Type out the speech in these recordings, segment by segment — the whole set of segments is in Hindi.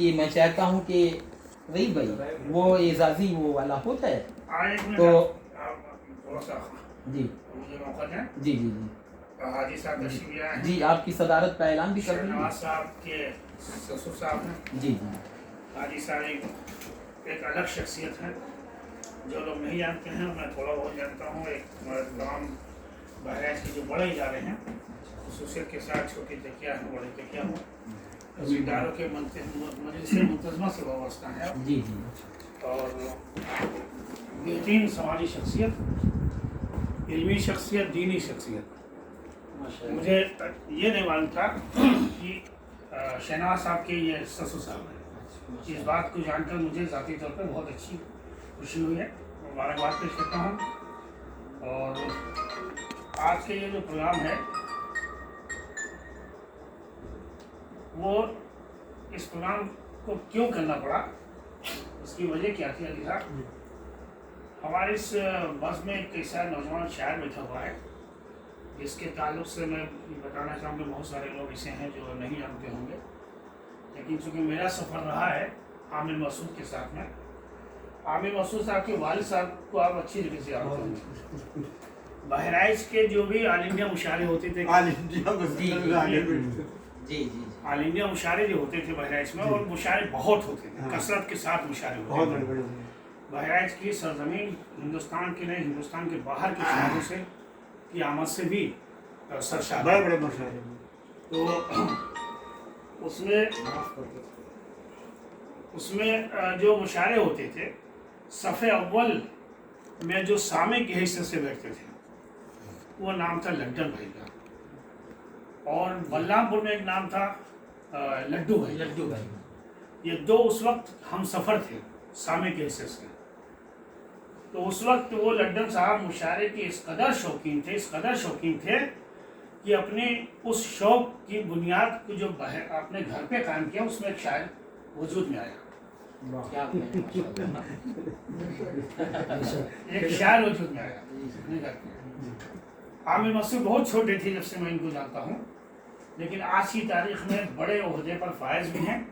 कि मैं चाहता हूँ कि वही भाई वो एजाजी वो वाला होता है तो थोड़ा सा जी मुझे मौका दें। जी जी जी हाजी साहब तशरीफ ले आए हैं। जी आपकी सदारत का ऐलान भी कर शहनवाज दीजिए। साहब के ससुर साहब हैं। जी जी हाजी साहब एक अलग शख्सियत है, जो लोग नहीं जानते हैं मैं थोड़ा बहुत जानता हूँ। एक तमाम बहराइच के जो बड़े इदारे हैं खसूसियत के साथ छोटी तकिया हैं, बड़ी तकिया हो, उस इदारों के मजलिस मुंतज़मा से वाबस्ता है जी जी और बेहतरीन समाजी शख्सियत, इल्मी शख्सियत, दीनी शख्सियत। मुझे ये नहीं मालूम था कि शहनवाज साहब के ये ससुर साहब हैं। इस बात को जानकर मुझे ज़ाती तौर पर बहुत अच्छी खुशी हुई है, मुबारकबाद पेश करता हूँ। और आज के ये जो प्रोग्राम है वो इस प्रोग्राम को क्यों करना पड़ा, उसकी वजह क्या थी अली साहब? हमारे इस बस में एक ऐसा नौजवान शायर बैठा हुआ है जिसके ताल्लुक से मैं बताना चाहूँगा, बहुत सारे लोग ऐसे हैं जो नहीं जानते होंगे, लेकिन चूँकि मेरा सफ़र रहा है आमिर मसूद के साथ में। आमिर मसूद साहब के वालिद साहब को आप अच्छी तरीके से जानते होंगे। बहराइच के जो भी ऑल इंडिया मुशायरे होते थे, ऑल इंडिया मुशायरे जो होते थे बहराइच में, और मुशायरे बहुत होते थे, कसरत के साथ मुशायरे होते थे। बहराइच की सरजमीन हिंदुस्तान के नहीं, हिंदुस्तान के बाहर के शहरों से की आमद से भी सरशार बड़े बड़े मुशायरे। तो उसमें जो मुशायरे होते थे, सफ़े अव्वल में जो सामे के हिस्से से बैठते थे वो नाम था लड्डन भाई का, और बलरामपुर में एक नाम था लड्डू भाई। ये दो उस वक्त हम सफ़र थे सामे के हिस्से से। तो उस वक्त वो लड्डन साहब मुशायरे के इस कदर शौकीन थे कि अपने उस शौक की बुनियाद को जो अपने घर पे कायम किया, उसमें एक शायर वजूद में आया। एक शायर वजूद में आया। आमिर मसूद बहुत छोटे थे जब से मैं इनको जानता हूँ, लेकिन आज की तारीख में बड़े ओहदे पर फायज भी हैं,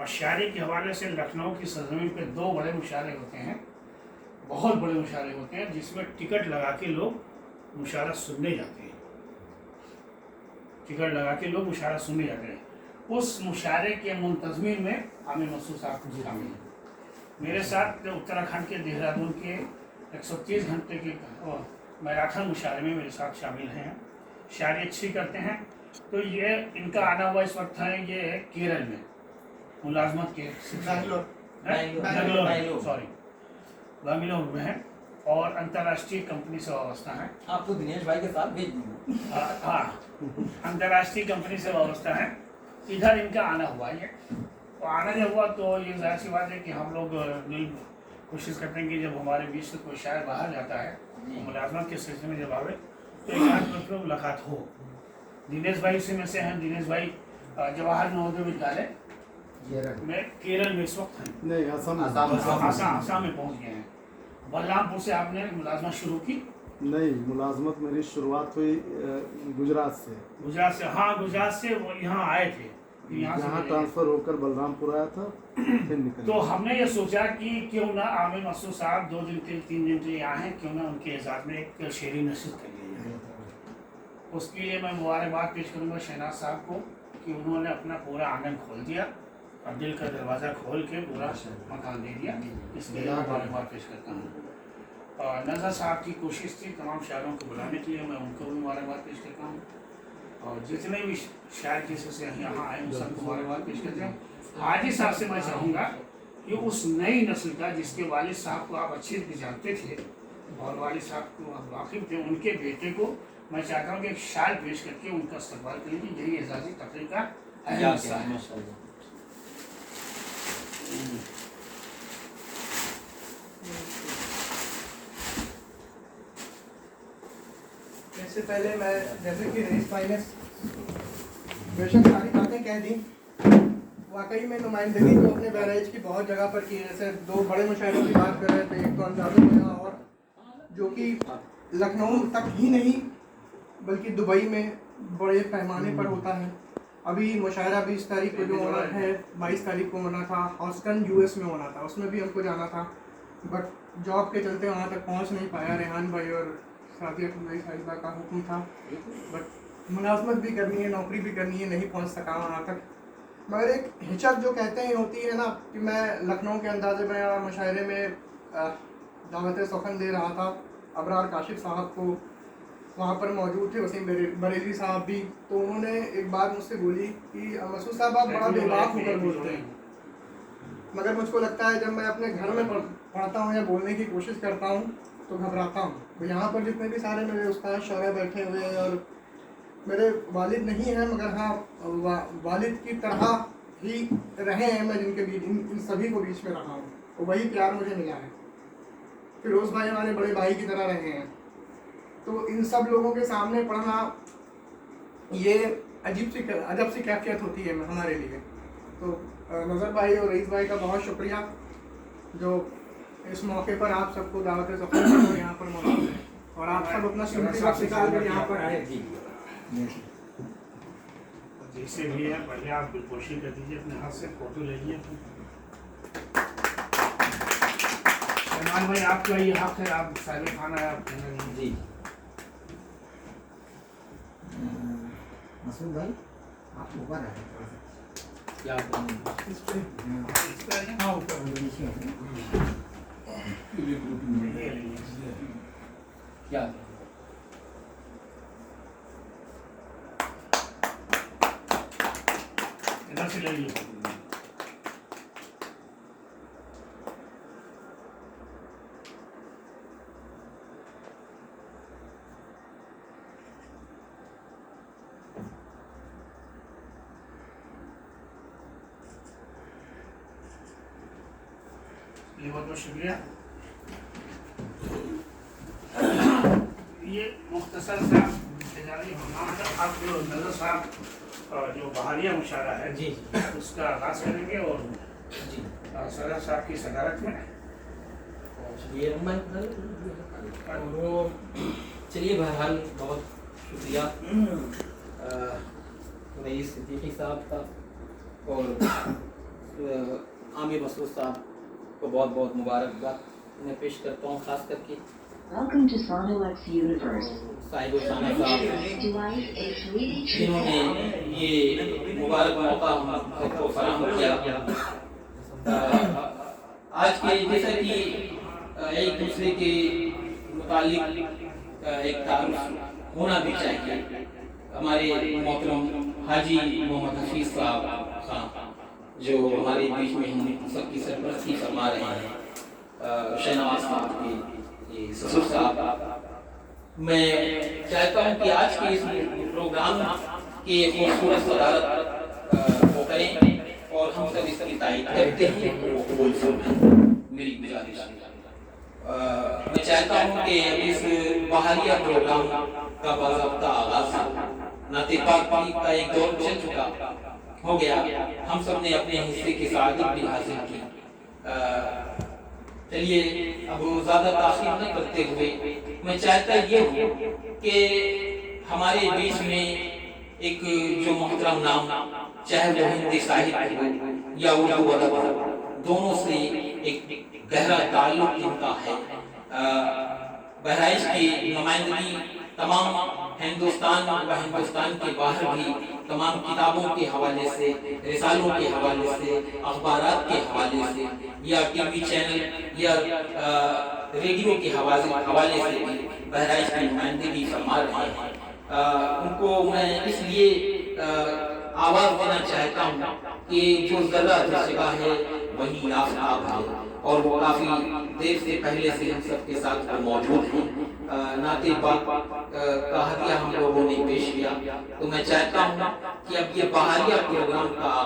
और शायरी के हवाले से लखनऊ की सरजमीन पे दो बड़े मुशायरे होते हैं, बहुत बड़े मुशायरे होते हैं, जिसमें टिकट लगा के लोग मुशायरा सुनने जाते हैं। टिकट लगा के लोग मुशायरा सुनने जाते हैं। उस मुशायरे के मुंतज़मीन में आमिर मसूद साहब शामिल हैं। मेरे साथ उत्तराखंड के देहरादून के 130 घंटे के मैराथन मुशायरे में मेरे साथ शामिल हैं। शायरी अच्छी करते हैं। तो ये इनका आना हुआ इस वक्त है, ये केरल में मुलाजमत के बेंगलोर में है, और अंतर्राष्ट्रीय कंपनी से वाबस्ता है। आपको दिनेश भाई के साथ भेज दूँगा। हाँ, अंतर्राष्ट्रीय कंपनी से वाबस्ता है। इधर इनका आना हुआ है। तो आना जब हुआ तो ये जाहिर सी बात है कि हम लोग कोशिश करते हैं कि जब हमारे बीच से कोई शायर बाहर जाता है तो मुलाजमत के सिलसिले में जब आवे तो एक आध मिनट में मुलाकात हो। दिनेश भाई से में से हैं। दिनेश भाई जवाहर नवोदय विद्यालय में केरल में इस वक्त हैं, आसाम में पहुंच गए हैं। बलरामपुर से आपने मुलाजमत शुरू की? नहीं, मुलाजमत मेरी शुरुआत हुई गुजरात से। हाँ, गुजरात से वो यहाँ आए थे, यहाँ ट्रांसफर होकर बलरामपुर आया था, फिर निकल। तो हमने ये सोचा कि क्यों ना आमिर मसूद साहब 2 दिन के 3 दिन के लिए यहाँ हैं, क्यों ना उनके एजाज़ में एक शेरी नशीद कर लिया जाए। उसके लिए मैं मुबारकबाद पेश करूँगा शहनाज साहब को कि उन्होंने अपना पूरा आंगन खोल दिया और दिल का दरवाज़ा खोल के पूरा मकान दे दिया। इसके लिए मुबारकबाद पेश करता हूँ। नज़र साहब की कोशिश थी तमाम शायरों को बुलाने के लिए, मैं उनको भी मुबारकबाद पेश करता हूँ, और जितने भी शायर किसी से यहाँ आए उन सबको मुबारकबाद पेश करते हैं। हाजी साहब से मैं चाहूँगा कि उस नई नस्ल का, जिसके वालिद साहब को आप अच्छी तरह जानते थे और वालिद साहब को आप वाकिफ थे, उनके बेटे को मैं चाहता हूँ कि एक शायर पेश करके उनका इस्तकबाल करेंगे। यही एजाज़ी तकरीर का अहम हिस्सा है। इससे पहले मैं, जैसे कि रईस भाई ने बेशक सारी बातें कह दी, वाकई में नुमाइंदगी तो अपने बहराइच की बहुत जगह पर की। जैसे 2 बड़े मुशायरों की बात कर रहे थे, एक तो अंदाज़ा हुआ, और जो कि लखनऊ तक ही नहीं बल्कि दुबई में बड़े पैमाने पर होता है। अभी मुशायरा 20 तारीख को जो होना है, 22 तारीख को होना था, हॉस्टन यूएस में होना था, उसमें भी हमको जाना था, बट जॉब के चलते वहाँ तक पहुँच नहीं पाया। रेहान भाई और सादिया साहिबा का हुक्म था, बट मुलाजमत भी करनी है, नौकरी भी करनी है, नहीं पहुँच सका वहाँ तक। मगर एक हिचक जो कहते हैं होती है ना, कि मैं लखनऊ के अंदाज़े में और मुशायरे में दावत सखन दे रहा था, अबरार काशिफ साहब को वहाँ पर मौजूद थे, वसीम बरेली साहब भी, तो उन्होंने एक बात मुझसे बोली कि मसूद साहब आप बड़ा बेबाक होकर बोलते हैं, मगर मुझको लगता है जब मैं अपने घर में पढ़ता हूँ या बोलने की कोशिश करता हूँ तो घबराता हूँ। तो यहाँ पर जितने भी सारे मेरे उस्ताद शौर्य बैठे हुए हैं, और मेरे वालिद नहीं हैं मगर हाँ वालिद की तरह ही रहे हैं मैं जिनके बीच, इन सभी को बीच में रहा हूँ, तो वही प्यार मुझे मिला है। फिरोज़ भाई हमारे बड़े भाई की तरह रहे हैं, तो इन सब लोगों के सामने पढ़ना ये अजब सी कैफियत होती है हमारे लिए। तो नज़र भाई और रईस भाई का बहुत शुक्रिया जो इस मौके पर आप सबको दावत सफर यहाँ पर मौजूद है, और आप सब अपना कीमती वक्त निकाल कर यहाँ पर आए। जैसे भी है पहले आप कोशिश कर दीजिए, अपने हाथ से फोटो ले लीजिए। सलमान भाई आपका ये हक है, आप साहिब खाना है, आप कहना जी। मसूद भाई आप ऊपर आ क्या हाँ ऊपर क्या इधर से ले लीजिए। बहुत बहुत शुक्रिया। ये मुख्तसर सा आप नज़र साहब जो बहारिया मुशायरा है जी उसका आगाज़ करेंगे, और जी सदर साहब की सदारत में ये वो चलिए बहरहाल बहुत शुक्रिया रईस सिद्दीकी साहब का, और आमिर मसूद साहब को बहुत बहुत मुबारकबाद मैं पेश करता हूँ, ख़ास करके Welcome to Sonolex Universe. Sahib साना साहब Device a 3D जिन्होंने ये मुबारक मौका हमको फराहम किया। आज के जैसा कि एक दूसरे के मुतालिक एक तारुफ होना भी चाहिए, हमारे मोहतरम हाजी मोहम्मद हफीज साहब खान जो हमारे बीच में हम सबकी सरपरस्ती फरमा रहे हैं, शहनाज साहब की ससुर साहब, मैं चाहता हूँ कि आज के इस प्रोग्राम की खूबसूरत सदारत वो करें और हम सब इसकी तारीफ करते हैं, वो कबूल फरमाएं। मेरी गुजारिश मैं चाहता हूँ कि इस बहारिया प्रोग्राम का बाज़ाब्ता आगाज़ नाते पाक का एक दौर चल चुका हो गया, हम सब ने अपने हिस्से की सआदत भी हासिल की। चलिए अब ज़्यादा ताख़ीर न करते हुए मैं चाहता ये हूँ कि हमारे बीच में एक जो मोहतरम नाम, चाहे वो हिंदी साहित्य हो या उर्दू अदब हो, दोनों से एक गहरा ताल्लुक इनका है। बहराइच की नुमाइंदगी तमाम हिंदुस्तान व हिंदुस्तान के बाहर भी तमाम किताबों के हवाले से, रिसालों के हवाले से, अखबारात के हवाले से या टीवी चैनल या रेडियो के हवाले से भी बहराइच की नुमाइंदगी फरमा रहे हैं। उनको मैं इसलिए आवाज़ देना चाहता हूँ कि जो ज़रा दरजगा है वही आफताब है, और वो काफ़ी देर से पहले से हम सबके साथ मौजूद हैं। नाते पाक का हदिया हम लोगों ने पेश किया, तो मैं चाहता हूँ कि अब ये बहारिया प्रोग्राम का